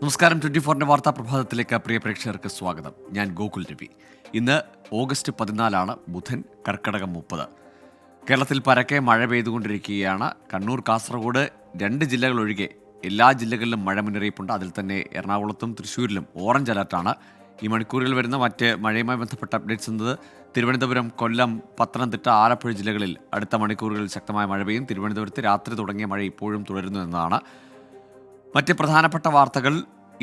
നമസ്കാരം. 24-ന്റെ വാർത്താ പ്രഭാതത്തിലേക്ക് പ്രിയ പ്രേക്ഷകർക്ക് സ്വാഗതം. ഞാൻ ഗോകുൽ രവി. ഇന്ന് ഓഗസ്റ്റ് 14 ബുധൻ, കർക്കടകം 30. കേരളത്തിൽ പരക്കെ മഴ പെയ്തുകൊണ്ടിരിക്കുകയാണ്. കണ്ണൂർ, കാസർഗോഡ് 2 ജില്ലകൾ ഒഴികെ എല്ലാ ജില്ലകളിലും മഴ മുന്നറിയിപ്പുണ്ട്. അതിൽ തന്നെ എറണാകുളത്തും തൃശ്ശൂരിലും ഓറഞ്ച് അലർട്ടാണ്. ഈ മണിക്കൂറുകളിൽ വരുന്ന മറ്റ് മഴയുമായി ബന്ധപ്പെട്ട അപ്ഡേറ്റ്സ് എന്നത് തിരുവനന്തപുരം, കൊല്ലം, പത്തനംതിട്ട, ആലപ്പുഴ ജില്ലകളിൽ അടുത്ത മണിക്കൂറുകളിൽ ശക്തമായ മഴ പെയ്യും. തിരുവനന്തപുരത്ത് രാത്രി തുടങ്ങിയ മഴ ഇപ്പോഴും തുടരുന്നു എന്നതാണ്. മറ്റ് പ്രധാനപ്പെട്ട വാർത്തകൾ: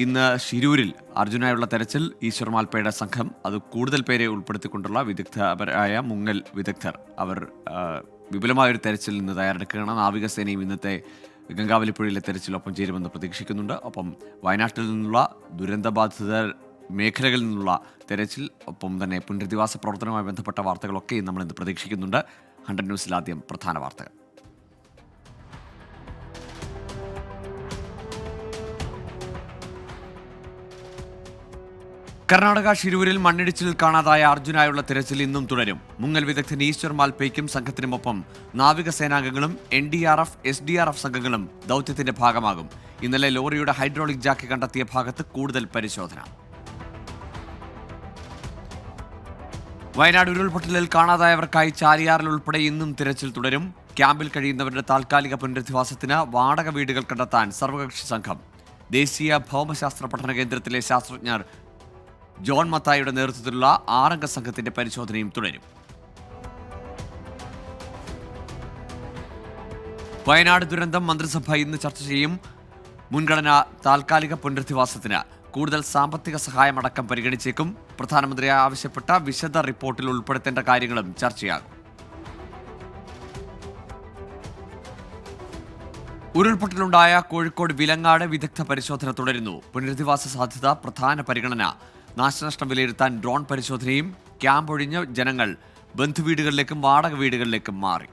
ഇന്ന് ശിരൂരിൽ അർജുനായുള്ള തെരച്ചിൽ. ഈശ്വർ മാൽപ്പയുടെ സംഘം അത് കൂടുതൽ പേരെ ഉൾപ്പെടുത്തിക്കൊണ്ടുള്ള വിദഗ്ധരായ മുങ്ങൽ വിദഗ്ധർ അവർ വിപുലമായൊരു തെരച്ചിൽ ഇന്ന് തയ്യാറെടുക്കുകയാണ്. നാവികസേനയും ഇന്നത്തെ ഗംഗാവലിപ്പുഴയിലെ തെരച്ചിലൊപ്പം ചേരുമെന്ന് പ്രതീക്ഷിക്കുന്നുണ്ട്. ഒപ്പം വയനാട്ടിൽ നിന്നുള്ള ദുരന്തബാധിത മേഖലകളിൽ നിന്നുള്ള തെരച്ചിൽ, ഒപ്പം തന്നെ പുനരധിവാസ പ്രവർത്തനവുമായി ബന്ധപ്പെട്ട വാർത്തകളൊക്കെയും നമ്മൾ ഇന്ന് പ്രതീക്ഷിക്കുന്നുണ്ട്. 100 ന്യൂസിൽ ആദ്യം പ്രധാന വാർത്തകൾ. കർണാടക ഷിരൂരിൽ മണ്ണിടിച്ചിൽ കാണാതായ അർജുനായുള്ള തിരച്ചിൽ ഇന്നും തുടരും. മുങ്ങൽ വിദഗ്ധൻ ഈശ്വർ മാൽപ്പയ്ക്കും സംഘത്തിനുമൊപ്പം നാവികസേനാംഗങ്ങളും NDRF, SDRF സംഘങ്ങളും ദൗത്യത്തിന്റെ ഭാഗമാകും. ഇന്നലെ ലോറിയുടെ ഹൈഡ്രോളിക് ജാക്കി കണ്ടെത്തിയ ഭാഗത്ത് കൂടുതൽ പരിശോധന. വയനാട് ഉരുൾപൊട്ടലിൽ കാണാതായവർക്കായി ചാലിയാറിൽ ഉൾപ്പെടെ ഇന്നും തിരച്ചിൽ തുടരും. ക്യാമ്പിൽ കഴിയുന്നവരുടെ താൽക്കാലിക പുനരധിവാസത്തിന് വാടക വീടുകൾ കണ്ടെത്താൻ സർവകക്ഷി സംഘം. ദേശീയ ഭൗമശാസ്ത്ര പഠന കേന്ദ്രത്തിലെ ശാസ്ത്രജ്ഞർ ജോൺ മത്തായിയുടെ നേതൃത്വത്തിലുള്ള 6 അംഗ സംഘത്തിന്റെ പരിശോധനയും തുടരും. വയനാട് ദുരന്തം മന്ത്രിസഭ ഇന്ന് ചർച്ച ചെയ്യും. മുൻഗണന താൽക്കാലിക പുനരധിവാസത്തിന് കൂടുതൽ സാമ്പത്തിക സഹായമടക്കം പരിഗണിച്ചേക്കും. പ്രധാനമന്ത്രി ആവശ്യപ്പെട്ട വിശദ റിപ്പോർട്ടിൽ ഉൾപ്പെടുത്തേണ്ട കാര്യങ്ങളും ചർച്ചയാകും. ഉരുൾപൊട്ടലുണ്ടായ കോഴിക്കോട് വിലങ്ങാട് വിദഗ്ധ പരിശോധന തുടരുന്നു. പുനരധിവാസ സാധ്യത പ്രധാന പരിഗണന. നാശനഷ്ടം വിലയിരുത്താൻ ഡ്രോൺ പരിശോധനയും. ക്യാമ്പ് ഒഴിഞ്ഞ ജനങ്ങൾ ബന്ധുവീടുകളിലേക്കും വാടക വീടുകളിലേക്കും മാറി.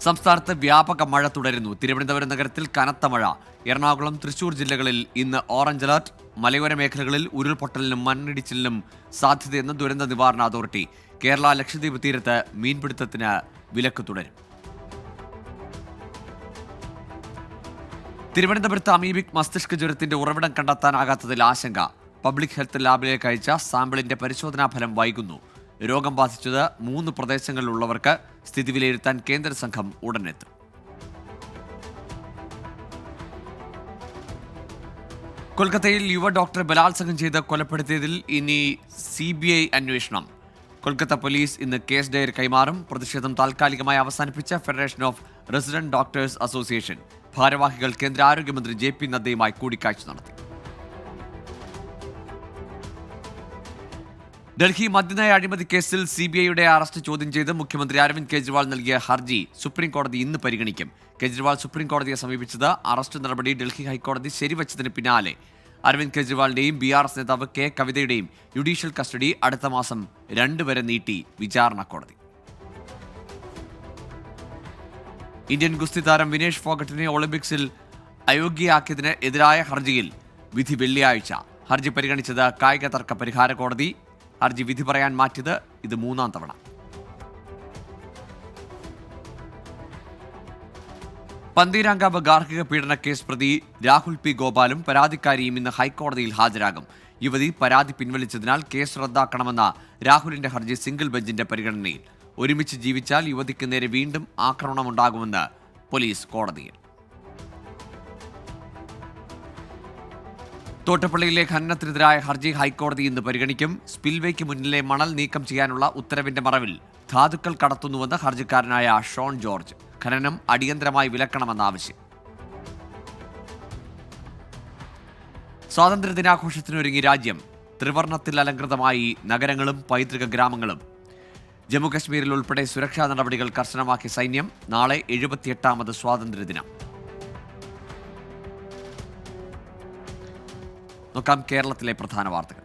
സംസ്ഥാനത്ത് വ്യാപക മഴ തുടരുന്നു. തിരുവനന്തപുരം നഗരത്തിൽ കനത്ത മഴ. എറണാകുളം, തൃശൂർ ജില്ലകളിൽ ഇന്ന് ഓറഞ്ച് അലർട്ട്. മലയോര മേഖലകളിൽ ഉരുൾപൊട്ടലിനും മണ്ണിടിച്ചിലിനും സാധ്യതയെന്ന് ദുരന്ത നിവാരണ അതോറിറ്റി. കേരള, ലക്ഷദ്വീപ് തീരത്ത് മീൻപിടുത്തത്തിന് വിലക്ക് തുടരും. തിരുവനന്തപുരത്ത് അമീബിക് മസ്തിഷ്ക ജ്വരത്തിന്റെ ഉറവിടം കണ്ടെത്താനാകാത്തതിൽ ആശങ്ക. പബ്ലിക് ഹെൽത്ത് ലാബിലേക്ക് അയച്ച സാമ്പിളിന്റെ പരിശോധനാ ഫലം വൈകുന്നു. രോഗം ബാധിച്ചത് 3 പ്രദേശങ്ങളിലുള്ളവർക്ക്. സ്ഥിതി വിലയിരുത്താൻ കേന്ദ്ര സംഘം ഉടനെത്തും. കൊൽക്കത്തയിൽ യുവ ഡോക്ടറെ ബലാത്സംഗം ചെയ്ത് കൊലപ്പെടുത്തിയതിൽ ഇനി CBI അന്വേഷണം. കൊൽക്കത്ത പോലീസ് ഇന്ന് കേസ് ഡയറി കൈമാറും. പ്രതിഷേധം താൽക്കാലികമായി അവസാനിപ്പിച്ച federation of resident doctors association ഭാരവാഹികൾ കേന്ദ്ര ആരോഗ്യമന്ത്രി JP നദ്ദയുമായി കൂടിക്കാഴ്ച നടത്തി. ഡൽഹി മദ്യനയ അഴിമതി കേസിൽ CBIയുടെ അറസ്റ്റ് ചോദ്യം ചെയ്ത് മുഖ്യമന്ത്രി അരവിന്ദ് കെജ്രിവാൾ നൽകിയ ഹർജി സുപ്രീം കോടതി ഇന്ന് പരിഗണിക്കും. കെജ്രിവാൾ സുപ്രീം കോടതിയെ സമീപിച്ചത് അറസ്റ്റ് നടപടി ഡൽഹി ഹൈക്കോടതി ശരിവച്ചതിന് പിന്നാലെ. അരവിന്ദ് കെജ്രിവാളിന്റെയും BRS നേതാവ് K കവിതയുടെയും ജുഡീഷ്യൽ കസ്റ്റഡി അടുത്ത മാസം 2 വരെ നീട്ടി വിചാരണ കോടതി. ഇന്ത്യൻ ഗുസ്തി താരം വിനേഷ് ഫോഗട്ടിനെ ഒളിമ്പിക്സിൽ അയോഗ്യയാക്കിയതിന് എതിരായ ഹർജിയിൽ വിധി വെള്ളിയാഴ്ച. ഹർജി പരിഗണിച്ചത് കായിക തർക്ക പരിഹാര കോടതി. ഹർജി വിധി പറയാൻ മാറ്റിയത് ഇത് 3ാം തവണ. പന്തീരാങ്കാവ് ഗാർഹിക പീഡന കേസ് പ്രതി രാഹുൽ P. ഗോപാലും പരാതിക്കാരിയും ഇന്ന് ഹൈക്കോടതിയിൽ ഹാജരാകും. യുവതി പരാതി പിൻവലിച്ചതിനാൽ കേസ് റദ്ദാക്കണമെന്ന രാഹുലിന്റെ ഹർജി സിംഗിൾ ബെഞ്ചിന്റെ പരിഗണനയിൽ. ഒരുമിച്ച് ജീവിച്ചാൽ യുവതിക്ക് നേരെ വീണ്ടും ആക്രമണമുണ്ടാകുമെന്ന് പോലീസ് കോടതിയിൽ. തോട്ടപ്പള്ളിയിലെ ഖനനത്തിനെതിരായ ഹർജി ഹൈക്കോടതി ഇന്ന് പരിഗണിക്കും. സ്പിൽവേക്ക് മുന്നിലെ മണൽ നീക്കം ചെയ്യാനുള്ള ഉത്തരവിന്റെ മറവിൽ ധാതുക്കൾ കടത്തുന്നുവെന്ന് ഹർജിക്കാരനായ ഷോൺ ജോർജ്. ഖനനം അടിയന്തരമായി വിലക്കണമെന്ന ആവശ്യം. സ്വാതന്ത്ര്യദിനാഘോഷത്തിനൊരുങ്ങി രാജ്യം. ത്രിവർണ്ണത്തിൽ അലങ്കൃതമായി നഗരങ്ങളും പൈതൃക ഗ്രാമങ്ങളും. ജമ്മുകശ്മീരിൽ ഉൾപ്പെടെ സുരക്ഷാ നടപടികൾ കർശനമാക്കിയ സൈന്യം. നാളെ 78ാമത് സ്വാതന്ത്ര്യദിനം. നോക്കാം കേരളത്തിലെ പ്രധാന വാർത്തകൾ.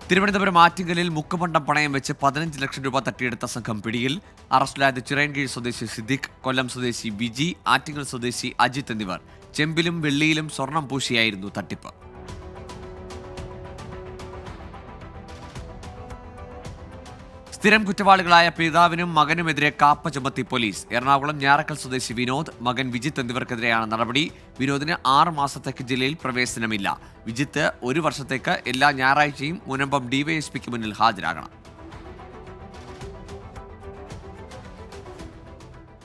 തിരുവനന്തപുരം ആറ്റിങ്ങലിൽ മുക്കുപണ്ടം പണയം വെച്ച് 15 ലക്ഷം രൂപ തട്ടിയെടുത്ത സംഘം പിടിയിൽ. അറസ്റ്റിലായത് ചിറയൻകീഴ് സ്വദേശി സിദ്ദിഖ്, കൊല്ലം സ്വദേശി വിജി, ആറ്റിങ്ങൽ സ്വദേശി അജിത്ത് എന്നിവർ. ചെമ്പിലും വെള്ളിയിലും സ്വർണം പൂശിയായിരുന്നു തട്ടിപ്പ്. സ്ഥിരം കുറ്റവാളികളായ പിതാവിനും മകനുമെതിരെ കാപ്പ ചുമത്തി പോലീസ്. എറണാകുളം ഞാറക്കൽ സ്വദേശി വിനോദ്, മകൻ വിജിത്ത് എന്നിവർക്കെതിരെയാണ് നടപടി. വിനോദിന് 6 മാസത്തേക്ക് ജില്ലയിൽ പ്രവേശനമില്ല. വിജിത്ത് 1 വർഷത്തേക്ക് എല്ലാ ഞായറാഴ്ചയും മുനമ്പം ഡിവൈഎസ്പിക്ക് മുന്നിൽ ഹാജരാകണം.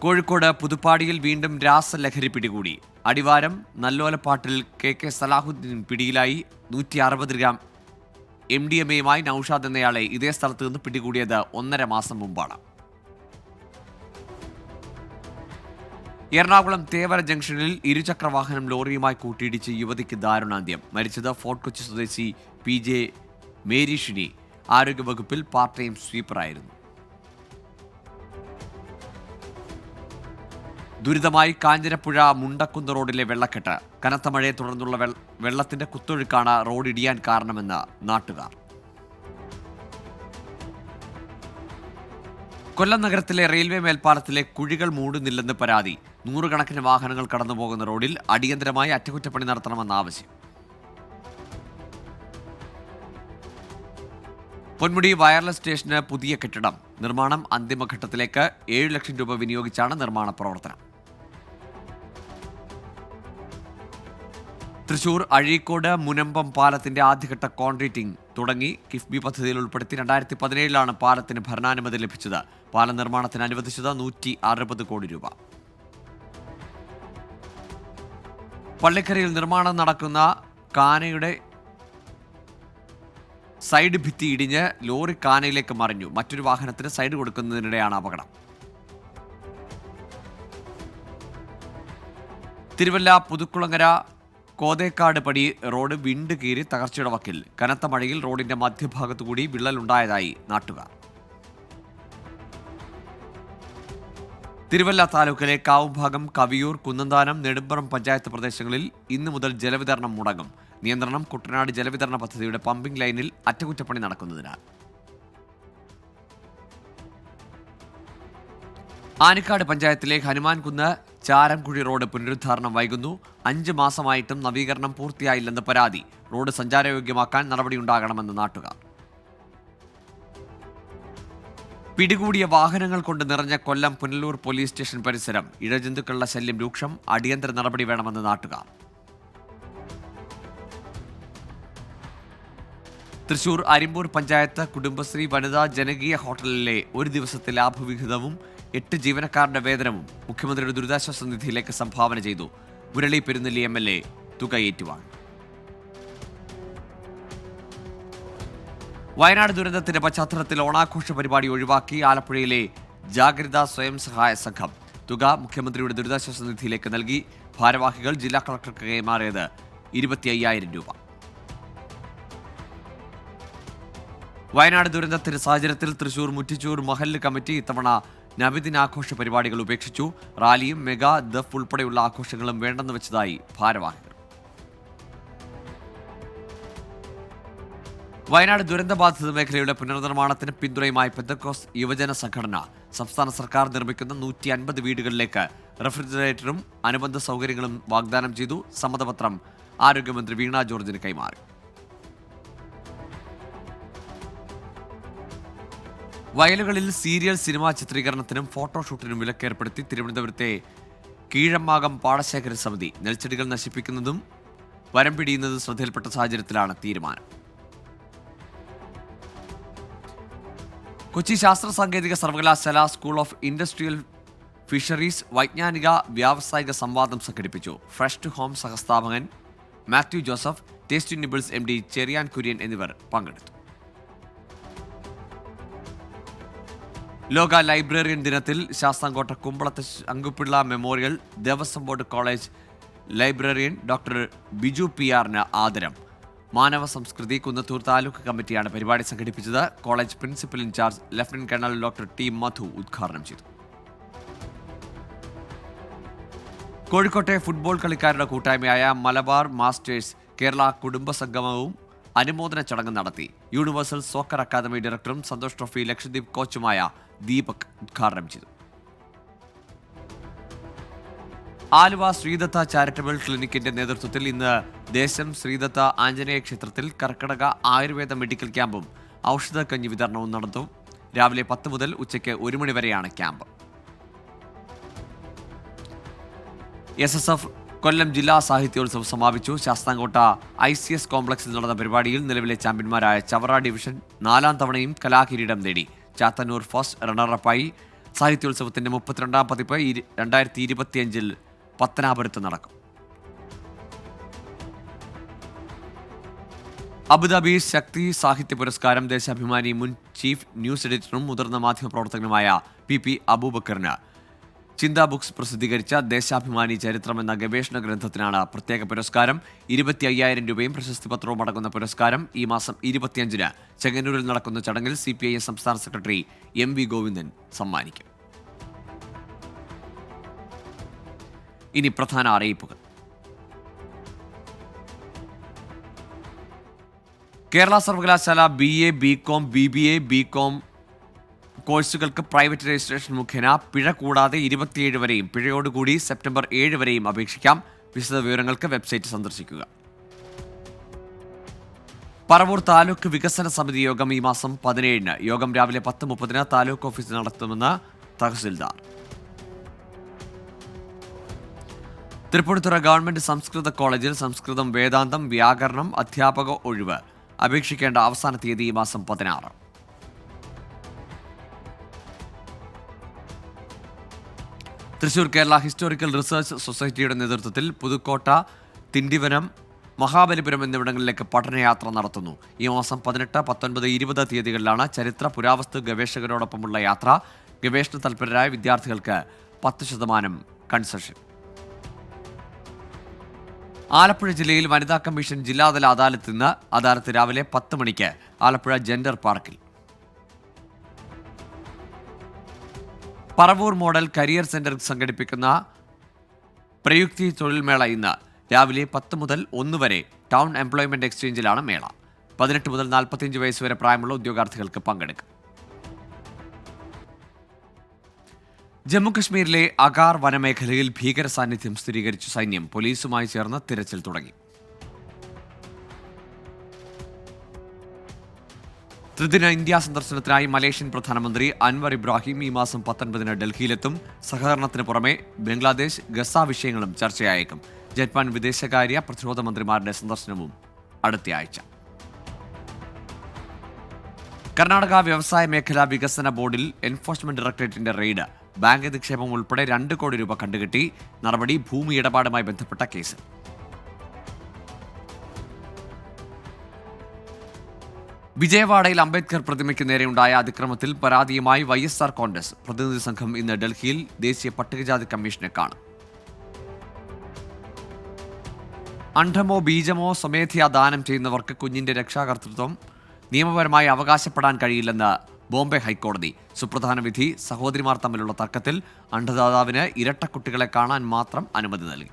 കോഴിക്കോട് പുതുപ്പാടിയിൽ വീണ്ടും രാസലഹരി പിടികൂടി. അടിവാരം നല്ലോലപ്പാട്ടിൽ കെ സലാഹുദ്ദീൻ പിടിയിലായി. 160 ഗ്രാം MDMA-യുമായി നൌഷാദ് എന്നയാളെ ഇതേ സ്ഥലത്ത് നിന്ന് പിടികൂടിയത് 1.5 മാസം മുമ്പാണ്. എറണാകുളം തേവര ജംഗ്ഷനിൽ ഇരുചക്രവാഹനം ലോറിയുമായി കൂട്ടിയിടിച്ച് യുവതിക്ക് ദാരുണാന്ത്യം. മരിച്ചത് ഫോർട്ട് കൊച്ചി സ്വദേശി PJ മേരീഷിനി. ആരോഗ്യവകുപ്പിൽ പാർട്ട് ടൈം സ്വീപ്പറായിരുന്നു. ദുരിതമായി കാഞ്ഞിരപ്പുഴ മുണ്ടക്കുന്ന് റോഡിലെ വെള്ളക്കെട്ട്. കനത്ത മഴയെ തുടർന്നുള്ള വെള്ളത്തിന്റെ കുത്തൊഴുക്കാണ് റോഡ് ഇടിയാൻ കാരണമെന്ന് നാട്ടുകാർ. കൊല്ലം നഗരത്തിലെ റെയിൽവേ മേൽപ്പാലത്തിലെ കുഴികൾ മൂടുന്നില്ലെന്ന് പരാതി. 100 കണക്കിന് വാഹനങ്ങൾ കടന്നുപോകുന്ന റോഡിൽ അടിയന്തരമായി അറ്റകുറ്റപ്പണി നടത്തണമെന്ന ആവശ്യം. പൊന്മുടി വയർലെസ് സ്റ്റേഷന് പുതിയ കെട്ടിടം. നിർമ്മാണം അന്തിമഘട്ടത്തിലേക്ക്. 7 ലക്ഷം രൂപ വിനിയോഗിച്ചാണ് നിർമ്മാണ പ്രവർത്തനം. തൃശൂർ അഴീക്കോട് മുനമ്പം പാലത്തിന്റെ ആദ്യഘട്ട കോൺക്രീറ്റിംഗ് തുടങ്ങി. കിഫ്ബി പദ്ധതിയിൽ ഉൾപ്പെടുത്തി 2017 പാലത്തിന് ഭരണാനുമതി ലഭിച്ചത്. പാലം നിർമ്മാണത്തിന് അനുവദിച്ചത് 160 കോടി രൂപ. പള്ളിക്കരയിൽ നിർമ്മാണം നടക്കുന്ന കാനയുടെ സൈഡ് ഭിത്തി ഇടിഞ്ഞ് ലോറി കാനയിലേക്ക് മറിഞ്ഞു. മറ്റൊരു വാഹനത്തിന് സൈഡ് കൊടുക്കുന്നതിനിടെയാണ് അപകടം. തിരുവല്ല പുതുക്കുളങ്ങര കോതേക്കാട് പടി റോഡ് വിണ്ട് കീറി തകർച്ചയുടെ വക്കിൽ. കനത്ത മഴയിൽ റോഡിന്റെ മധ്യഭാഗത്തുകൂടി വിള്ളലുണ്ടായതായി നാട്ടുകാർ. തിരുവല്ല താലൂക്കിലെ കാവുംഭാഗം, കവിയൂർ, കുന്നന്താനം, നെടുമ്പറം പഞ്ചായത്ത് പ്രദേശങ്ങളിൽ ഇന്നു മുതൽ ജലവിതരണം മുടങ്ങും. നിയന്ത്രണം കുട്ടനാട് ജലവിതരണ പദ്ധതിയുടെ പമ്പിംഗ് ലൈനിൽ അറ്റകുറ്റപ്പണി നടക്കുന്നതിനാൽ. ആനിക്കാട് പഞ്ചായത്തിലെ ഹനുമാൻകുന്ന് ചാരംകുഴി റോഡ് പുനരുദ്ധാരണം വൈകുന്നു. 5 മാസമായിട്ടും നവീകരണം പൂർത്തിയായില്ലെന്ന് പരാതി. റോഡ് സഞ്ചാരയോഗ്യമാക്കാൻ നടപടിയുണ്ടാകണമെന്ന് നാട്ടുകാർ. പിടികൂടിയ വാഹനങ്ങൾ കൊണ്ട് നിറഞ്ഞ കൊല്ലം പുനലൂർ പോലീസ് സ്റ്റേഷൻ പരിസരം. ഇഴജന്തുക്കളുടെ ശല്യം രൂക്ഷം. അടിയന്തര നടപടി വേണമെന്ന് നാട്ടുകാർ. തൃശൂർ അരിമ്പൂർ പഞ്ചായത്ത് കുടുംബശ്രീ വനിതാ ജനകീയ ഹോട്ടലിലെ 1 ദിവസത്തെ ലാഭവിഹിതവും 8 ജീവനക്കാരുടെ വേതനവും മുഖ്യമന്ത്രിയുടെ ദുരിതാശ്വാസ നിധിയിലേക്ക് സംഭാവന ചെയ്തു. മുരളി പെരുന്നെല്ലി MLA തുക ഏറ്റുവാങ്ങി. വയനാട് ദുരന്തത്തിന്റെ പശ്ചാത്തലത്തിൽ ഓണാഘോഷ പരിപാടി ഒഴിവാക്കി ആലപ്പുഴയിലെ ജാഗ്രത സ്വയം സഹായ സംഘം. തുക മുഖ്യമന്ത്രിയുടെ ദുരിതാശ്വാസ നിധിയിലേക്ക് നൽകി. ഭാരവാഹികൾ ജില്ലാ കളക്ടർക്ക് കൈമാറിയത് 25,000 രൂപ. വയനാട് ദുരന്തത്തിന്റെ സാഹചര്യത്തിൽ തൃശൂർ മുറ്റിച്ചൂർ മഹല്ല് കമ്മിറ്റി ഇത്തവണ നബിദിനാഘോഷ പരിപാടികൾ ഉപേക്ഷിച്ചു. റാലിയും മെഗാ ദഫ് ഉൾപ്പെടെയുള്ള ആഘോഷങ്ങളും വേണ്ടെന്ന് വെച്ചതായി ഭാരവാഹികൾ. വയനാട് ദുരന്തബാധിത മേഖലയുടെ പുനർനിർമ്മാണത്തിന് പിന്തുണയുമായി പെന്തക്കോസ്ത് യുവജന സംഘടന സംസ്ഥാന സർക്കാർ നിർമ്മിക്കുന്ന 150 വീടുകളിലേക്ക് റെഫ്രിജറേറ്ററും അനുബന്ധ സൗകര്യങ്ങളും വാഗ്ദാനം ചെയ്തു. സമ്മതപത്രം ആരോഗ്യമന്ത്രി വീണ ജോർജിന് കൈമാറി. വയലുകളിൽ സീരിയൽ സിനിമാ ചിത്രീകരണത്തിനും ഫോട്ടോഷൂട്ടിനും വിലക്കേർപ്പെടുത്തി തിരുവനന്തപുരത്തെ കീഴമ്മാകം പാടശേഖര സമിതി. നെൽച്ചെടികൾ നശിപ്പിക്കുന്നതും വരം പിടിയുന്നതും ശ്രദ്ധയിൽപ്പെട്ട സാഹചര്യത്തിലാണ് തീരുമാനം. കൊച്ചി ശാസ്ത്ര സാങ്കേതിക സർവകലാശാല സ്കൂൾ ഓഫ് ഇൻഡസ്ട്രിയൽ ഫിഷറീസ് വൈജ്ഞാനിക വ്യാവസായിക സംവാദം സംഘടിപ്പിച്ചു. ഫ്രഷ് ടു ഹോം സഹസ്ഥാപകൻ Mathew Joseph, tasty nibbles MD Cherian Kurian എന്നിവർ പങ്കെടുത്തു. ലോക ലൈബ്രറിയൻ ദിനത്തിൽ Sasthamkotta Kumbalathu Sankupillai memorial Devaswom board college librarian doctor Biju PR-ന് ആദരം. മാനവ സംസ്കൃതി കുന്നത്തൂർ താലൂക്ക് കമ്മിറ്റിയാണ് പരിപാടി സംഘടിപ്പിച്ചത്. College principal in charge lieutenant colonel doctor T Madhu ഉദ്ഘാടനം ചെയ്തു. കോഴിക്കോട്ടെ ഫുട്ബോൾ കളിക്കാരുടെ കൂട്ടായ്മയായ മലബാർ മാസ്റ്റേഴ്സ് കേരള കുടുംബ സംഗമവും അനുമോദന ചടങ്ങ് നടത്തി. യൂണിവേഴ്സൽ സോക്കർ അക്കാദമി ഡയറക്ടറും സന്തോഷ് ട്രോഫി ലക്ഷദ്വീപ് കോച്ചുമായ ദീപക് ഉദ്ഘാടനം ചെയ്തു. ആലുവ ശ്രീദത്ത ചാരിറ്റബിൾ ക്ലിനിക്കിന്റെ നേതൃത്വത്തിൽ ഇന്ന് ദേശം ശ്രീദത്ത ആഞ്ജനേയ ക്ഷേത്രത്തിൽ കർക്കിടക ആയുർവേദ മെഡിക്കൽ ക്യാമ്പും ഔഷധക്കഞ്ഞി വിതരണവും നടത്തും. രാവിലെ 10 മുതൽ ഉച്ചയ്ക്ക് 1 മണി വരെയാണ് ക്യാമ്പ്. SSF കൊല്ലം ജില്ലാ സാഹിത്യോത്സവം സമാപിച്ചു. ശാസ്താംകോട്ട ICS കോംപ്ലക്സിൽ നടന്ന പരിപാടിയിൽ നിലവിലെ ചാമ്പ്യന്മാരായ ചവറ ഡിവിഷൻ 4ാം തവണയും കലാകിരീടം നേടി. ചാത്തന്നൂർ ഫസ്റ്റ് റണ്ണറപ്പായി. സാഹിത്യോത്സവത്തിന്റെ 32ാം പതിപ്പ് 2025 പത്തനാപുരത്ത് നടക്കും. അബുദാബി ശക്തി സാഹിത്യ പുരസ്കാരം ദേശാഭിമാനി മുൻ ചീഫ് ന്യൂസ് എഡിറ്ററും മുതിർന്ന മാധ്യമപ്രവർത്തകനുമായ PP അബൂബക്കറിന് ചിന്ത ബുക്സ് പ്രസിദ്ധീകരിച്ച ദേശാഭിമാനി ചരിത്രം എന്ന ഗവേഷണ ഗ്രന്ഥത്തിനാണ് പ്രത്യേക പുരസ്കാരം. 25,000 രൂപയും പ്രശസ്തി പത്രവും അടങ്ങുന്ന പുരസ്കാരം ഈ മാസം 25-ന് ചെങ്ങന്നൂരിൽ നടക്കുന്ന ചടങ്ങിൽ CPIM സംസ്ഥാന സെക്രട്ടറി MV ഗോവിന്ദൻ സമ്മാനിക്കും. ഇനി പ്രധാന അറിയിപ്പുകൾ. കേരള സർവകലാശാല BA, BCom, BBA, BCom കോഴ്സുകൾക്ക് പ്രൈവറ്റ് രജിസ്ട്രേഷൻ മുഖേന പിഴ കൂടാതെ 27 വരെയും പിഴയോടുകൂടി സെപ്റ്റംബർ 7 വരെയും അപേക്ഷിക്കാം. വിശദ വിവരങ്ങൾക്ക് വെബ്സൈറ്റ് സന്ദർശിക്കുക. പറവൂർ താലൂക്ക് വികസന സമിതി യോഗം ഈ മാസം 17-ന്. യോഗം രാവിലെ 10:30-ന് താലൂക്ക് ഓഫീസിൽ നടത്തുമെന്ന് തഹസിൽദാർ. തൃപ്പൂണിത്തുറ ഗവൺമെന്റ് സംസ്കൃത കോളേജിൽ സംസ്കൃതം, വേദാന്തം, വ്യാകരണം അധ്യാപക ഒഴിവ് അപേക്ഷിക്കേണ്ട അവസാന തീയതി ഈ മാസം 16. തൃശൂർ കേരള ഹിസ്റ്റോറിക്കൽ റിസർച്ച് സൊസൈറ്റിയുടെ നേതൃത്വത്തിൽ പുതുക്കോട്ട, തിണ്ടിവനം, മഹാബലിപുരം എന്നിവിടങ്ങളിലേക്ക് പഠനയാത്ര നടത്തുന്നു. ഈ മാസം 18, 19, 20 തീയതികളിലാണ് ചരിത്ര പുരാവസ്തു ഗവേഷകരോടൊപ്പമുള്ള യാത്ര. ഗവേഷണ തൽപരരായ വിദ്യാർത്ഥികൾക്ക് 10% കൺസെഷൻ. ആലപ്പുഴ ജില്ലയിൽ വനിതാ കമ്മീഷൻ ജില്ലാതല അദാലത്ത് ഇന്ന്. അദാലത്ത് രാവിലെ 10 മണിക്ക് ആലപ്പുഴ ജെൻഡർ പാർക്കിൽ. പറവൂർ മോഡൽ കരിയർ സെന്റർ സംഘടിപ്പിക്കുന്ന പ്രയുക്തി തൊഴിൽ മേള ഇന്ന് രാവിലെ 10 മുതൽ 1 വരെ ടൗൺ എംപ്ലോയ്മെന്റ് എക്സ്ചേഞ്ചിലാണ് മേള. 18 മുതൽ 45 വയസ്സ് വരെ പ്രായമുള്ള ഉദ്യോഗാർത്ഥികൾക്ക് പങ്കെടുക്കും. ജമ്മുകശ്മീരിലെ അഗാർ വനമേഖലയിൽ ഭീകര സാന്നിധ്യം സ്ഥിരീകരിച്ചു സൈന്യം. പോലീസുമായി ചേർന്ന് തിരച്ചിൽ തുടങ്ങി. ത്രിദിന ഇന്ത്യ സന്ദർശനത്തിനായി മലേഷ്യൻ പ്രധാനമന്ത്രി അൻവർ ഇബ്രാഹിം ഈ മാസം 19-ന് ഡൽഹിയിലെത്തും. സഹകരണത്തിന് പുറമെ ബംഗ്ലാദേശ്, ഗസ വിഷയങ്ങളും ചർച്ചയായേക്കും. ജപ്പാൻ വിദേശകാര്യ, പ്രതിരോധ മന്ത്രിമാരുടെ സന്ദർശനവും അടുത്തയാഴ്ച. കർണാടക വ്യവസായ മേഖലാ വികസന ബോർഡിൽ എൻഫോഴ്സ്മെന്റ് ഡയറക്ടറേറ്റിന്റെ റെയ്ഡ്. ബാങ്ക് നിക്ഷേപം ഉൾപ്പെടെ 2 കോടി രൂപ കണ്ടുകെട്ടി. നടപടി ഭൂമി ഇടപാടുമായി ബന്ധപ്പെട്ട കേസ്. വിജയവാഡയിൽ അംബേദ്കർ പ്രതിമയ്ക്ക് നേരെയുണ്ടായ അതിക്രമത്തിൽ പരാതിയുമായി YSR കോൺഗ്രസ് പ്രതിനിധി സംഘം ഇന്ന് ഡൽഹിയിൽ ദേശീയ പട്ടികജാതി കമ്മീഷനെ കാണും. അണ്ഡമോ ബീജമോ സ്വമേധയാ ദാനം ചെയ്യുന്നവർക്ക് കുഞ്ഞിന്റെ രക്ഷാകർതൃത്വം നിയമപരമായി അവകാശപ്പെടാൻ കഴിയില്ലെന്ന് ബോംബെ ഹൈക്കോടതി. സുപ്രധാന വിധി. സഹോദരിമാർ തമ്മിലുള്ള തർക്കത്തിൽ അണ്ഡദാതാവിന് ഇരട്ട കുട്ടികളെ കാണാൻ മാത്രം അനുമതി നൽകി.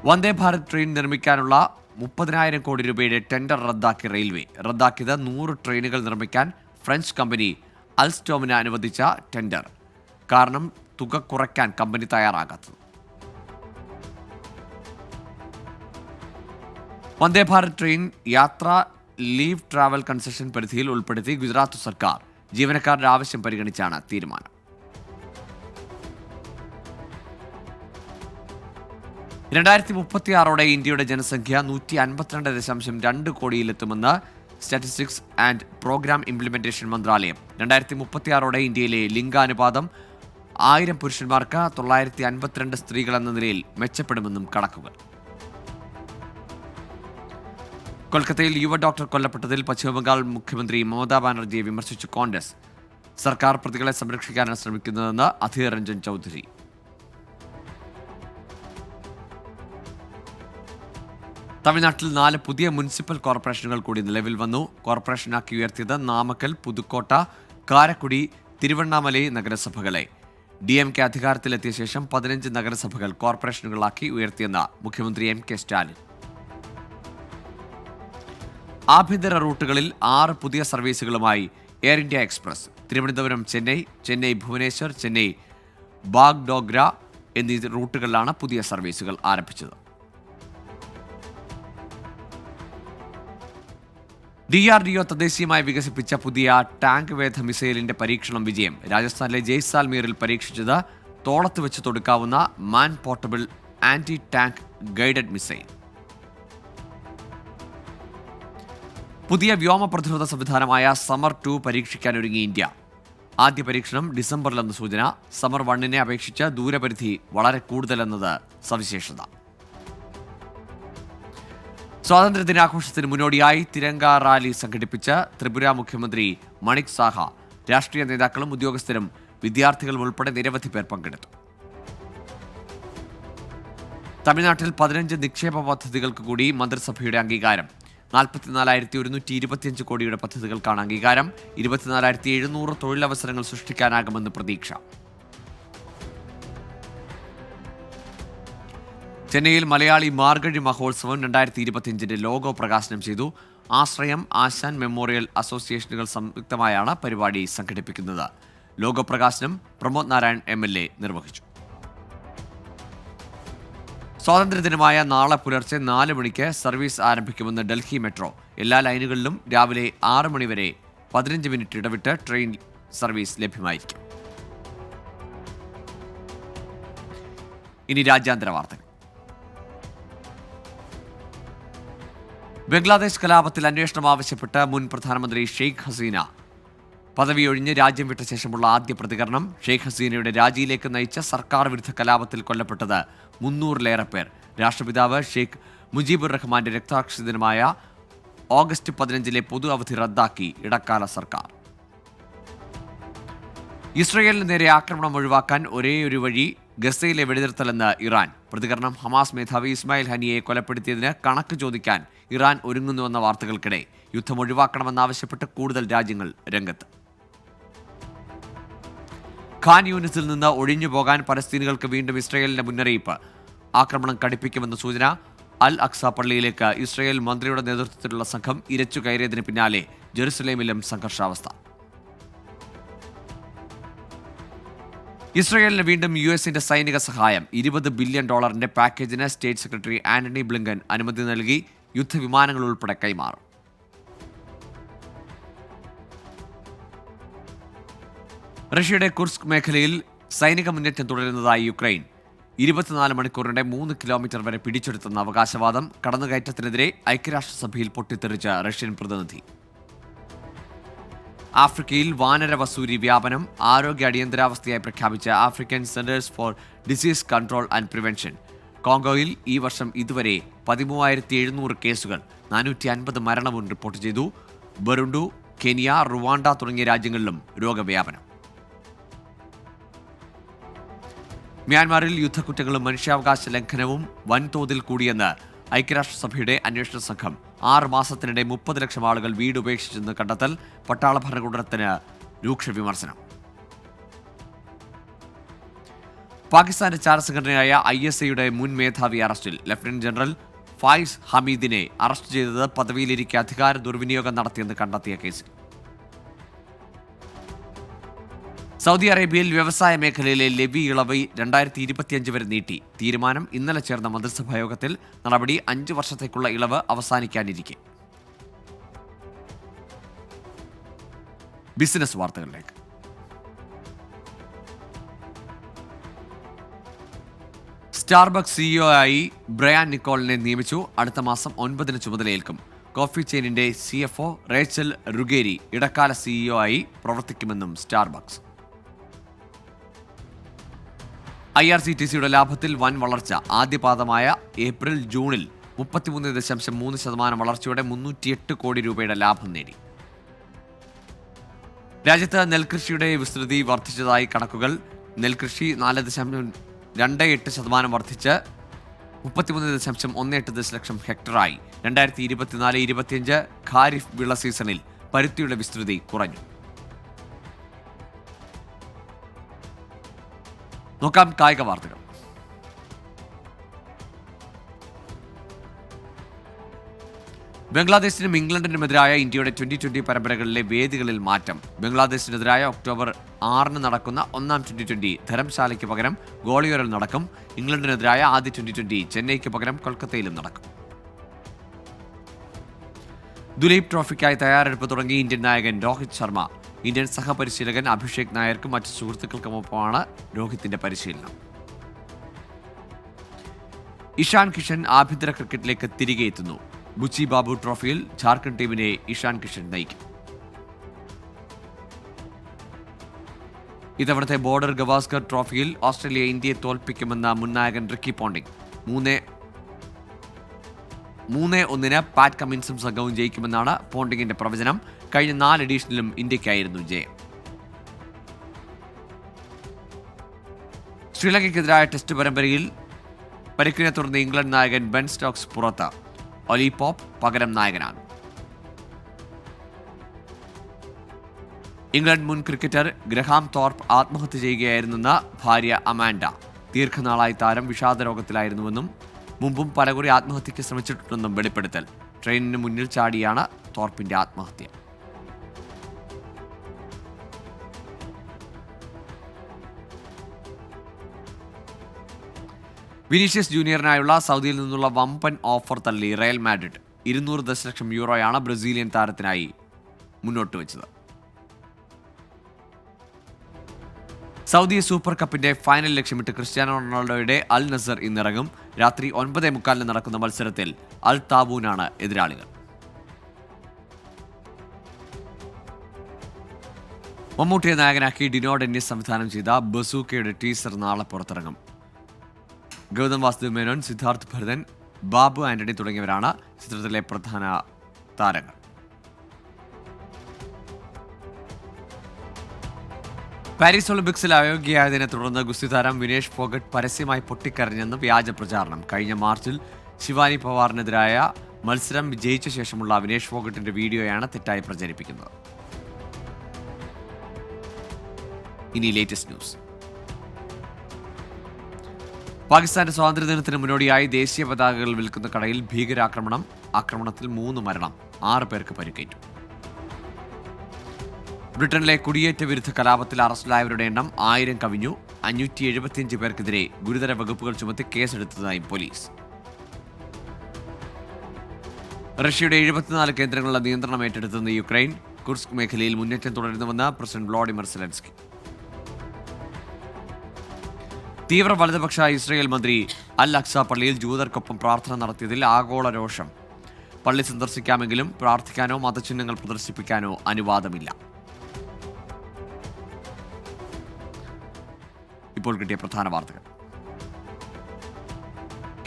വന്ദേ ഭാരത് ട്രെയിൻ നിർമ്മിക്കാനുള്ള 30,000 കോടി രൂപയുടെ ടെൻഡർ റദ്ദാക്കി റെയിൽവേ. റദ്ദാക്കിയത് 100 ട്രെയിനുകൾ നിർമ്മിക്കാൻ ഫ്രഞ്ച് കമ്പനി അൽസ്റ്റോമിന് അനുവദിച്ച ടെൻഡർ. കാരണം തുക കുറയ്ക്കാൻ കമ്പനി തയ്യാറാകാത്തത്. വന്ദേ ഭാരത് ട്രെയിൻ യാത്ര ലീവ് ട്രാവൽ കൺസെഷൻ പരിധിയിൽ ഉൾപ്പെടുത്തി ഗുജറാത്ത് സർക്കാർ. ജീവനക്കാരുടെ ആവശ്യം പരിഗണിച്ചാണ് തീരുമാനം. 2036 ഇന്ത്യയുടെ ജനസംഖ്യ 152.2 കോടിയിലെത്തുമെന്ന് സ്റ്റാറ്റിസ്റ്റിക്സ് ആൻഡ് പ്രോഗ്രാം ഇംപ്ലിമെന്റേഷൻ മന്ത്രാലയം. 2036 ഇന്ത്യയിലെ ലിംഗാനുപാതം 1000 പുരുഷന്മാർക്ക് 952 സ്ത്രീകൾ എന്ന നിലയിൽ മെച്ചപ്പെടുമെന്നും കണക്കുകൾ. കൊൽക്കത്തയിൽ യുവ ഡോക്ടർ കൊല്ലപ്പെട്ടതിൽ പശ്ചിമബംഗാൾ മുഖ്യമന്ത്രി മമതാ ബാനർജിയെ വിമർശിച്ചു കോൺഗ്രസ്. സർക്കാർ പ്രതികളെ സംരക്ഷിക്കാനാണ് ശ്രമിക്കുന്നതെന്ന് അധീർ രഞ്ജൻ ചൗധരി. തമിഴ്നാട്ടിൽ 4 പുതിയ മുനിസിപ്പൽ കോർപ്പറേഷനുകൾ കൂടി നിലവിൽ വന്നു. കോർപ്പറേഷനാക്കി ഉയർത്തിയത് നാമക്കൽ, പുതുക്കോട്ട, കാരക്കുടി, തിരുവണ്ണാമലൈ നഗരസഭകളെ. DMK അധികാരത്തിലെത്തിയ ശേഷം 15 നഗരസഭകൾ കോർപ്പറേഷനുകളാക്കി ഉയർത്തിയെന്ന് മുഖ്യമന്ത്രി MK സ്റ്റാലിൻ. ആഭ്യന്തര റൂട്ടുകളിൽ 6 പുതിയ സർവീസുകളുമായി Air India Express. Thiruvananthapuram Chennai, Chennai Bhubaneswar, Chennai Bagdogra എന്നീ റൂട്ടുകളിലാണ് പുതിയ സർവീസുകൾ ആരംഭിച്ചത്. DRDO തദ്ദേശീയമായി വികസിപ്പിച്ച പുതിയ ടാങ്ക് വേധ മിസൈലിന്റെ പരീക്ഷണം വിജയം. രാജസ്ഥാനിലെ ജയ്സാൽമീറിൽ പരീക്ഷിച്ചത് തോളത്ത് വെച്ച് തൊടുക്കാവുന്ന man portable anti tank guided missile. പുതിയ വ്യോമ പ്രതിരോധ സംവിധാനമായ സമർ 2 പരീക്ഷിക്കാനൊരുങ്ങി ഇന്ത്യ. ആദ്യ പരീക്ഷണം ഡിസംബറിലെന്ന് സൂചന. സമർ 1 അപേക്ഷിച്ച് ദൂരപരിധി വളരെ കൂടുതലെന്നത് സവിശേഷത. സ്വാതന്ത്ര്യദിനാഘോഷത്തിന് മുന്നോടിയായി തിരങ്ക റാലി സംഘടിപ്പിച്ച ത്രിപുര മുഖ്യമന്ത്രി മണിക് സാഹ. രാഷ്ട്രീയ നേതാക്കളും ഉദ്യോഗസ്ഥരും വിദ്യാർത്ഥികളും ഉൾപ്പെടെ നിരവധി പേർ പങ്കെടുത്തു. തമിഴ്നാട്ടിൽ 15 നിക്ഷേപ പദ്ധതികൾക്ക് കൂടി മന്ത്രിസഭയുടെ അംഗീകാരം. 44,125 കോടിയുടെ പദ്ധതികൾക്കാണ് അംഗീകാരം. 24,700 തൊഴിലവസരങ്ങൾ സൃഷ്ടിക്കാനാകുമെന്ന് പ്രതീക്ഷ. ചെന്നൈയിൽ മലയാളി മാർഗഴി മഹോത്സവം 2025 ലോഗോ പ്രകാശനം ചെയ്തു. ആശ്രയം, ആശാൻ മെമ്മോറിയൽ അസോസിയേഷനുകൾ സംയുക്തമായാണ് പരിപാടി സംഘടിപ്പിക്കുന്നത്. ലോഗോ പ്രകാശനം പ്രമോദ് നാരായൺ MLA നിർവഹിച്ചു. സ്വാതന്ത്ര്യദിനമായ നാളെ പുലർച്ചെ 4 മണിക്ക് സർവീസ് ആരംഭിക്കുമെന്ന് ഡൽഹി മെട്രോ. എല്ലാ ലൈനുകളിലും രാവിലെ 6 മണി വരെ 15 മിനിറ്റ് ഇടവിട്ട് ട്രെയിൻ സർവീസ് ലഭ്യമായിരിക്കും. ഇനി രാജ്യാന്തര വാർത്തകൾ. ബംഗ്ലാദേശ് കലാപത്തിൽ അന്വേഷണം ആവശ്യപ്പെട്ട് മുൻ പ്രധാനമന്ത്രി ഷെയ്ഖ് ഹസീന പദവിയൊഴിഞ്ഞ് രാജ്യം വിട്ട ശേഷമുള്ള ആദ്യ പ്രതികരണം. ഷെയ്ഖ് ഹസീനയുടെ രാജിയിലേക്ക് നയിച്ച സർക്കാർ വിരുദ്ധ കലാപത്തിൽ കൊല്ലപ്പെട്ടത് 300-ലേറെ പേർ. രാഷ്ട്രപിതാവ് ഷെയ്ഖ് മുജീബുർ റഹ്മാന്റെ രക്തസാക്ഷി ദിനമായ ഓഗസ്റ്റ് 15 പൊതു അവധി റദ്ദാക്കി ഇടക്കാല സർക്കാർ. ഇസ്രയേലിന് നേരെ ആക്രമണം ഒഴിവാക്കാൻ ഒരേയൊരു വഴി ഗസയിലെ വെടിനിർത്തലെന്ന് ഇറാൻ. പ്രതികരണം ഹമാസ് മേധാവി ഇസ്മായിൽ ഹനിയെ കൊലപ്പെടുത്തിയതിന് കണക്ക് ചോദിക്കാൻ ഇറാൻ ഒരുങ്ങുന്നുവെന്ന വാർത്തകൾക്കിടെ യുദ്ധം ഒഴിവാക്കണമെന്നാവശ്യപ്പെട്ട് കൂടുതൽ രാജ്യങ്ങൾ രംഗത്ത്. ഖാൻ യൂനിസിൽ നിന്ന് ഒഴിഞ്ഞുപോകാൻ പലസ്തീനികൾക്ക് വീണ്ടും ഇസ്രയേലിന്റെ മുന്നറിയിപ്പ്. ആക്രമണം കടുപ്പിക്കുമെന്ന സൂചന. അൽ അക്സ പള്ളിയിലേക്ക് ഇസ്രയേൽ മന്ത്രിയുടെ നേതൃത്വത്തിലുള്ള സംഘം ഇരച്ചു കയറിയതിന് പിന്നാലെ ജെറുസലേമിലും സംഘർഷാവസ്ഥ. ഇസ്രയേലിന് വീണ്ടും US സൈനിക സഹായം. $20 ബില്യൺ പാക്കേജിന് സ്റ്റേറ്റ് സെക്രട്ടറി ആന്റണി ബ്ലിങ്കൻ അനുമതി നൽകി. യുദ്ധവിമാനങ്ങൾ ഉൾപ്പെടെ കൈമാറും. റഷ്യയുടെ കുർസ്ക് മേഖലയിൽ സൈനിക മുന്നേറ്റം തുടരുന്നതായി യുക്രൈൻ. 24 മണിക്കൂറിനിടെ 3 കിലോമീറ്റർ വരെ പിടിച്ചെടുത്തെന്ന അവകാശവാദം. കടന്നുകയറ്റത്തിനെതിരെ ഐക്യരാഷ്ട്രസഭയിൽ പൊട്ടിത്തെറിച്ച റഷ്യൻ പ്രതിനിധി. ആഫ്രിക്കയിൽ വാനര വസൂരി വ്യാപനം. ആരോഗ്യ അടിയന്തരാവസ്ഥയായി പ്രഖ്യാപിച്ച African centres for disease control and prevention. കോങ്കോയിൽ ഈ വർഷം ഇതുവരെ 13,700 കേസുകൾ, 450 മരണവും റിപ്പോർട്ട് ചെയ്തു. ബറുണ്ടു, കെനിയ, റുവാണ്ട തുടങ്ങിയ രാജ്യങ്ങളിലും രോഗവ്യാപനം. മ്യാൻമാറിൽ യുദ്ധക്കുറ്റങ്ങളും മനുഷ്യാവകാശ ലംഘനവും വൻതോതിൽ കൂടിയെന്ന് ഐക്യരാഷ്ട്രസഭയുടെ അന്വേഷണ സംഘം. 6 മാസത്തിനിടെ 30 ലക്ഷം ആളുകൾ വീട് ഉപേക്ഷിച്ചെന്ന് കണ്ടെത്തൽ. പട്ടാള ഭരണകൂടത്തിന് രൂക്ഷ വിമർശനം. പാകിസ്ഥാന്റെ ചാരസംഘടനയായ ISIയുടെ മുൻ മേധാവി അറസ്റ്റിൽ. ലഫ്റ്റനന്റ് ജനറൽ ഫായിസ് ഹമീദിനെ അറസ്റ്റ് ചെയ്തത് പദവിയിലിരിക്കെ അധികാര ദുർവിനിയോഗം നടത്തിയെന്ന് കണ്ടെത്തിയ കേസിൽ. സൗദി അറേബ്യയിൽ വ്യവസായ മേഖലയിലെ ലെവി ഇളവ് 2025 വരെ നീട്ടി. തീരുമാനം ഇന്നലെ ചേർന്ന മന്ത്രിസഭാ യോഗത്തിൽ. നടപടി 5 വർഷത്തേക്കുള്ള ഇളവ് അവസാനിക്കാനിരിക്കെ. ബിസിനസ് വാർത്തകളിലേക്ക്. സ്റ്റാർബക്സ് CEO ആയി ബ്രയാൻ നിക്കോളിനെ നിയമിച്ചു. അടുത്ത മാസം 9 ചുമതലയേൽക്കും. കോഫി ചെയിനിന്റെ CFO റേച്ചൽ റുഗേരി ഇടക്കാല CEO ആയി പ്രവർത്തിക്കുമെന്നും സ്റ്റാർബക്സ്. IRCTCയുടെ ലാഭത്തിൽ വൻ വളർച്ച. ആദ്യപാദമായ ഏപ്രിൽ ജൂണിൽ 33.3% വളർച്ചയോടെ 308 കോടി രൂപയുടെ ലാഭം നേടി. രാജ്യത്ത് നെൽകൃഷിയുടെ വിസ്തൃതി വർദ്ധിച്ചതായി കണക്കുകൾ. നെൽകൃഷി 4.28% വർദ്ധിച്ച് 33.18 ദശലക്ഷം ഹെക്ടറായി. 2024-25 ഖാരിഫ് വിള സീസണിൽ പരുത്തിയുടെ വിസ്തൃതി കുറഞ്ഞു. നോക്കാം കായിക വാർത്തകൾ. ബംഗ്ലാദേശിനും ഇംഗ്ലണ്ടിനുമെതിരായ ഇന്ത്യയുടെ 2020 പരമ്പരകളിലെ വേദികളിൽ മാറ്റം. ബംഗ്ലാദേശിനെതിരായ ഒക്ടോബർ 6 നടക്കുന്ന ഒന്നാം 2020 ധരംശാലയ്ക്ക് പകരം ഗോളിയോറിൽ നടക്കും. ഇംഗ്ലണ്ടിനെതിരായ ആദ്യ 2020 ചെന്നൈക്ക് പകരം കൊൽക്കത്തയിലും നടക്കും. ദുലീപ് ട്രോഫിക്കായി തയ്യാറെടുപ്പ് തുടങ്ങി ഇന്ത്യൻ നായകൻ രോഹിത് ശർമ്മ. ഇന്ത്യൻ സഹപരിശീലകൻ അഭിഷേക് നായർക്കും മറ്റ് സുഹൃത്തുക്കൾക്കുമൊപ്പമാണ് രോഹിത്തിന്റെ പരിശീലനം. ഇഷാൻ കിഷൻ ആഭ്യന്തര ക്രിക്കറ്റിലേക്ക് തിരികെ എത്തുന്നു. ബുച്ചി ബാബു ട്രോഫിയിൽ ജാർഖണ്ഡ് ടീമിനെ ഇഷാൻ കിഷൻ നയിക്കും. ഇത്തവണത്തെ ബോർഡർ ഗവാസ്കർ ട്രോഫിയിൽ ഓസ്ട്രേലിയ ഇന്ത്യയെ തോൽപ്പിക്കുമെന്ന മുൻ നായകൻ റിക്കി പോണ്ടിംഗ്. 3-1 പാറ്റ് കമ്മിൻസും സംഘവും ജയിക്കുമെന്നാണ് പോണ്ടിങ്ങിന്റെ പ്രവചനം. കഴിഞ്ഞ 4 എഡീഷനിലും ഇന്ത്യക്കായിരുന്നു ജയം. ശ്രീലങ്കയ്ക്കെതിരായ ടെസ്റ്റ് പരമ്പരയിൽ പരിക്കിനെ തുടർന്ന് ഇംഗ്ലണ്ട് നായകൻ ബെൻ സ്റ്റോക്സ് പുറത്ത്. ഒലി പോപ്പ് പകരം നായകനാണ്. ഇംഗ്ലണ്ട് മുൻ ക്രിക്കറ്റർ ഗ്രഹാം തോർപ്പ് ആത്മഹത്യ ചെയ്യുകയായിരുന്നെന്ന് ഭാര്യ അമാൻഡ. ദീർഘനാളായി താരം വിഷാദരോഗത്തിലായിരുന്നുവെന്നും മുമ്പും പലകുറി ആത്മഹത്യയ്ക്ക് ശ്രമിച്ചിട്ടുണ്ടെന്നും വെളിപ്പെടുത്തൽ. ട്രെയിനിന് മുന്നിൽ ചാടിയാണ് തോർപ്പിന്റെ ആത്മഹത്യ. വിനീഷ്യസ് ജൂനിയറിനായുള്ള സൗദിയിൽ നിന്നുള്ള വമ്പൻ ഓഫർ തള്ളി റയൽ മാഡ്രിഡ്. 200 ദശലക്ഷം യൂറോയാണ് ബ്രസീലിയൻ താരത്തിനായി മുന്നോട്ട് വെച്ചത്. സൗദി സൂപ്പർ കപ്പിന്റെ ഫൈനൽ ലക്ഷ്യമിട്ട് ക്രിസ്ത്യാനോ റൊണാൾഡോയുടെ അൽ നസർ ഇന്നിറങ്ങും. രാത്രി 9:45 നടക്കുന്ന മത്സരത്തിൽ അൽ താബൂനാണ് എതിരാളികൾ. മമ്മൂട്ടിയെ നായകനാക്കി ഡിനോ ഡെന്നിസ് സംവിധാനം ചെയ്ത ബസൂക്കയുടെ ടീസർ നാളെ പുറത്തിറങ്ങും. ഗൗതം വാസുദേവ് മേനോൻ, സിദ്ധാർത്ഥ് ഭരതൻ, ബാബു ആന്റണി തുടങ്ങിയവരാണ് ചിത്രത്തിലെ പ്രധാന താരങ്ങൾ. പാരീസ് ഒളിമ്പിക്സിൽ അയോഗ്യയായതിനെ തുടർന്ന് ഗുസ്തി താരം വിനേഷ് ഫോഗട്ട് പരസ്യമായി പൊട്ടിക്കരഞ്ഞെന്ന് വ്യാജ പ്രചാരണം. കഴിഞ്ഞ മാർച്ചിൽ ശിവാനി പവാറിനെതിരായ മത്സരം വിജയിച്ച ശേഷമുള്ള വിനേഷ് ഫോഗട്ടിന്റെ വീഡിയോയാണ് തെറ്റായി പ്രചരിപ്പിക്കുന്നത്. ഇനി ലേറ്റസ്റ്റ് ന്യൂസ്. പാകിസ്ഥാന്റെ സ്വാതന്ത്ര്യദിനത്തിന് മുന്നോടിയായി ദേശീയ പതാകകൾ വിൽക്കുന്ന കടയിൽ ആക്രമണത്തിൽ 3 മരണം, 6 പേർക്ക് പരിക്കേറ്റു. ബ്രിട്ടനിലെ കുടിയേറ്റ വിരുദ്ധ കലാപത്തിൽ അറസ്റ്റിലായവരുടെ എണ്ണം 1000 കവിഞ്ഞു. 575 പേർക്കെതിരെ ഗുരുതര വകുപ്പുകൾ ചുമത്തി കേസെടുത്തതായി പോലീസ്. റഷ്യയുടെ 74 കേന്ദ്രങ്ങളുടെ നിയന്ത്രണം ഏറ്റെടുത്തുന്ന യുക്രൈൻ. കുർസ്ക് മേഖലയിൽ മുന്നേറ്റം തുടരുന്നുവെന്ന് പ്രസിഡന്റ് വ്ളാഡിമിർ സെലൻസ്കി. തീവ്ര വലതുപക്ഷ ഇസ്രയേൽ മന്ത്രി അൽ അക്സ പള്ളിയിൽ ജൂതർക്കൊപ്പം പ്രാർത്ഥന നടത്തിയതിൽ ആഗോള രോഷം. പള്ളി സന്ദർശിക്കാമെങ്കിലും പ്രാർത്ഥിക്കാനോ മതചിഹ്നങ്ങൾ പ്രദർശിപ്പിക്കാനോ അനുവാദമില്ല. ഇപ്പോൾ കിട്ടിയ പ്രധാന വാർത്തകൾ.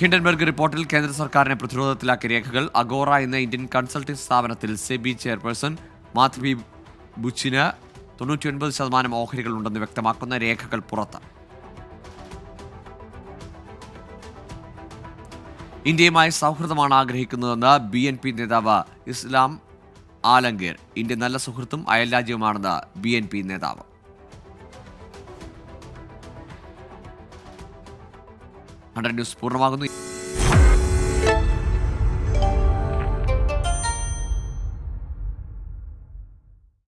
ഹിൻഡൻബർഗ് റിപ്പോർട്ടിൽ കേന്ദ്ര സർക്കാരിനെ പ്രതിരോധത്തിലാക്കിയ രേഖകൾ. അഗോറ എന്ന ഇന്ത്യൻ കൺസൾട്ടിംഗ് സ്ഥാപനത്തിൽ സെബി ചെയർപേഴ്സൺ മാധവി ബുച്ചിന് 99% ഓഹരികൾ ഉണ്ടെന്ന് വ്യക്തമാക്കുന്ന രേഖകൾ പുറത്ത്. ഇന്ത്യയുമായി സൗഹൃദമാണ് ആഗ്രഹിക്കുന്നതെന്ന് BNP നേതാവ് ഇസ്ലാം ആലംഗീർ. ഇന്ത്യ നല്ല സുഹൃത്തും അയൽരാജ്യവുമാണെന്ന് BNP നേതാവ്. ന്യൂസ് പൂർണ്ണമാകുന്നു.